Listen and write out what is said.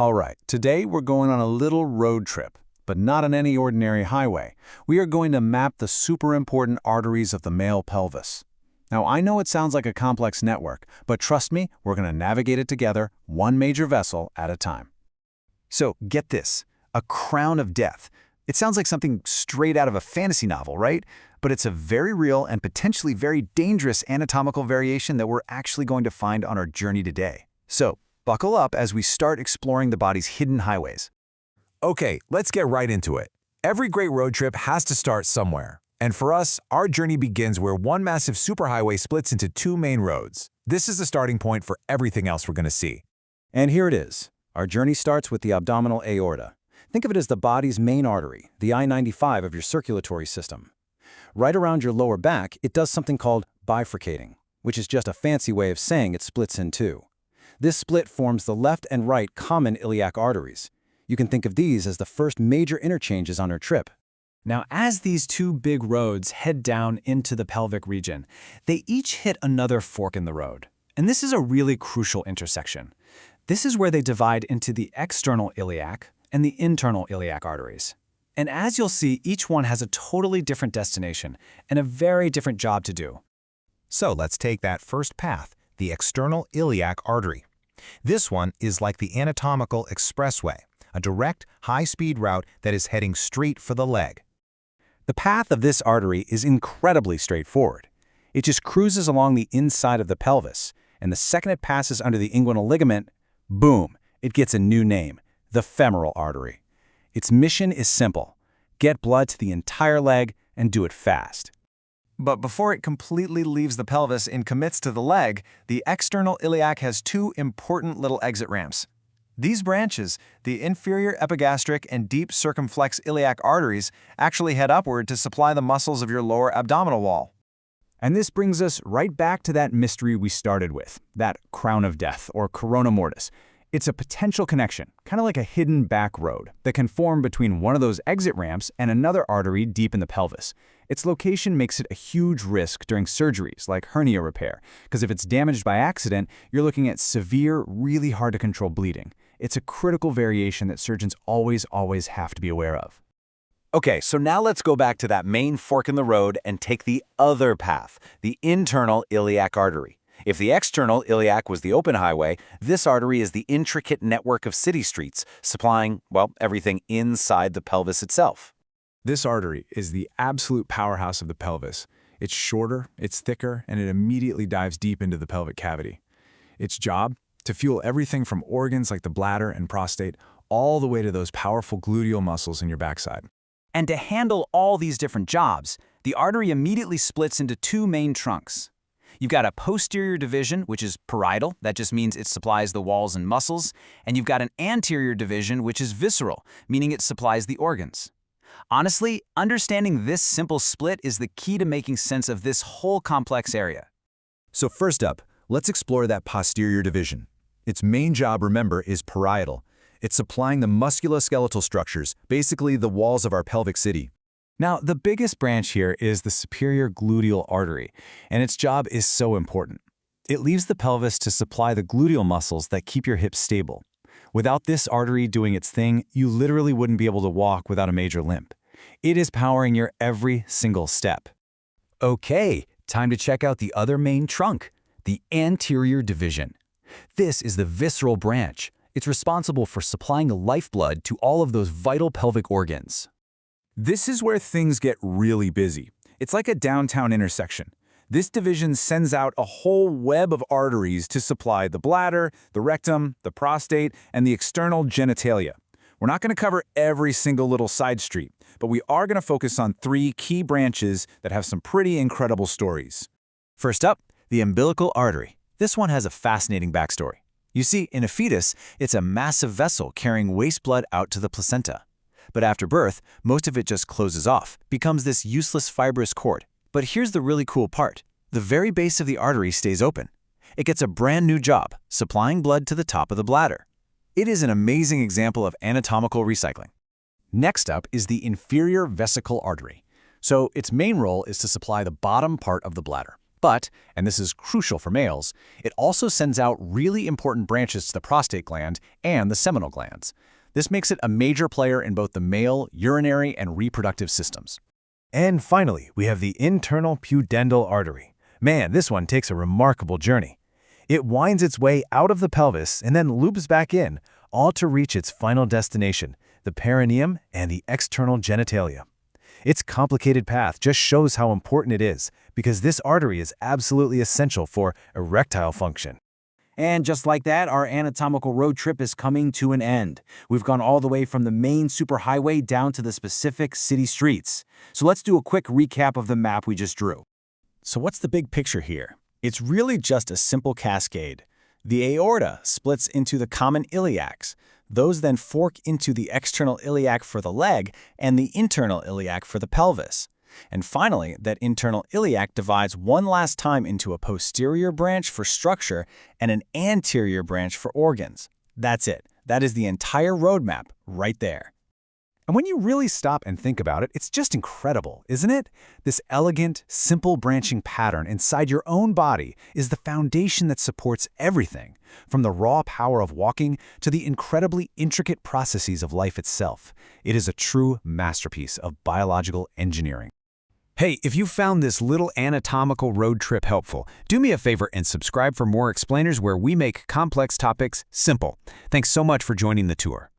All right, today we're going on a little road trip, but not on any ordinary highway. We are going to map the super important arteries of the male pelvis. Now, I know it sounds like a complex network, but trust me, we're going to navigate it together, one major vessel at a time. So, get this, a crown of death. It sounds like something straight out of a fantasy novel, right? But it's a very real and potentially very dangerous anatomical variation that we're actually going to find on our journey today. So, buckle up as we start exploring the body's hidden highways. Okay, let's get right into it. Every great road trip has to start somewhere. And for us, our journey begins where one massive superhighway splits into two main roads. This is the starting point for everything else we're going to see. And here it is. Our journey starts with the abdominal aorta. Think of it as the body's main artery, the I-95 of your circulatory system. Right around your lower back, it does something called bifurcating, which is just a fancy way of saying it splits in two. This split forms the left and right common iliac arteries. You can think of these as the first major interchanges on our trip. Now, as these two big roads head down into the pelvic region, they each hit another fork in the road. And this is a really crucial intersection. This is where they divide into the external iliac and the internal iliac arteries. And as you'll see, each one has a totally different destination and a very different job to do. So let's take that first path, the external iliac artery. This one is like the anatomical expressway, a direct, high-speed route that is heading straight for the leg. The path of this artery is incredibly straightforward. It just cruises along the inside of the pelvis, and the second it passes under the inguinal ligament, boom, it gets a new name, the femoral artery. Its mission is simple: get blood to the entire leg and do it fast. But before it completely leaves the pelvis and commits to the leg, the external iliac has two important little exit ramps. These branches, the inferior epigastric and deep circumflex iliac arteries, actually head upward to supply the muscles of your lower abdominal wall. And this brings us right back to that mystery we started with, that crown of death, or corona mortis. It's a potential connection, kind of like a hidden back road, that can form between one of those exit ramps and another artery deep in the pelvis. Its location makes it a huge risk during surgeries like hernia repair, because if it's damaged by accident, you're looking at severe, really hard to control bleeding. It's a critical variation that surgeons always have to be aware of. Okay, so now let's go back to that main fork in the road and take the other path, the internal iliac artery. If the external iliac was the open highway, this artery is the intricate network of city streets supplying, well, everything inside the pelvis itself. This artery is the absolute powerhouse of the pelvis. It's shorter, it's thicker, and it immediately dives deep into the pelvic cavity. Its job? To fuel everything from organs like the bladder and prostate, all the way to those powerful gluteal muscles in your backside. And to handle all these different jobs, the artery immediately splits into two main trunks. You've got a posterior division, which is parietal. That just means it supplies the walls and muscles. And you've got an anterior division, which is visceral, meaning it supplies the organs. Honestly, understanding this simple split is the key to making sense of this whole complex area. So first up, let's explore that posterior division. Its main job, remember, is parietal. It's supplying the musculoskeletal structures, basically the walls of our pelvic city. Now, the biggest branch here is the superior gluteal artery, and its job is so important. It leaves the pelvis to supply the gluteal muscles that keep your hips stable. Without this artery doing its thing, you literally wouldn't be able to walk without a major limp. It is powering your every single step. Okay, time to check out the other main trunk, the anterior division. This is the visceral branch. It's responsible for supplying the lifeblood to all of those vital pelvic organs. This is where things get really busy. It's like a downtown intersection. This division sends out a whole web of arteries to supply the bladder, the rectum, the prostate, and the external genitalia. We're not going to cover every single little side street, but we are going to focus on three key branches that have some pretty incredible stories. First up, the umbilical artery. This one has a fascinating backstory. You see, in a fetus, it's a massive vessel carrying waste blood out to the placenta. But after birth, most of it just closes off, becomes this useless fibrous cord. But here's the really cool part. The very base of the artery stays open. It gets a brand new job, supplying blood to the top of the bladder. It is an amazing example of anatomical recycling. Next up is the inferior vesical artery. So its main role is to supply the bottom part of the bladder. But, and this is crucial for males, it also sends out really important branches to the prostate gland and the seminal glands. This makes it a major player in both the male, urinary, and reproductive systems. And finally, we have the internal pudendal artery. Man, this one takes a remarkable journey. It winds its way out of the pelvis and then loops back in, all to reach its final destination, the perineum and the external genitalia. Its complicated path just shows how important it is, because this artery is absolutely essential for erectile function. And just like that, our anatomical road trip is coming to an end. We've gone all the way from the main superhighway down to the specific city streets. So let's do a quick recap of the map we just drew. So what's the big picture here? It's really just a simple cascade. The aorta splits into the common iliacs. Those then fork into the external iliac for the leg and the internal iliac for the pelvis. And finally, that internal iliac divides one last time into a posterior branch for structure and an anterior branch for organs. That's it. That is the entire roadmap right there. And when you really stop and think about it, it's just incredible, isn't it? This elegant, simple branching pattern inside your own body is the foundation that supports everything, from the raw power of walking to the incredibly intricate processes of life itself. It is a true masterpiece of biological engineering. Hey, if you found this little anatomical road trip helpful, do me a favor and subscribe for more explainers where we make complex topics simple. Thanks so much for joining the tour.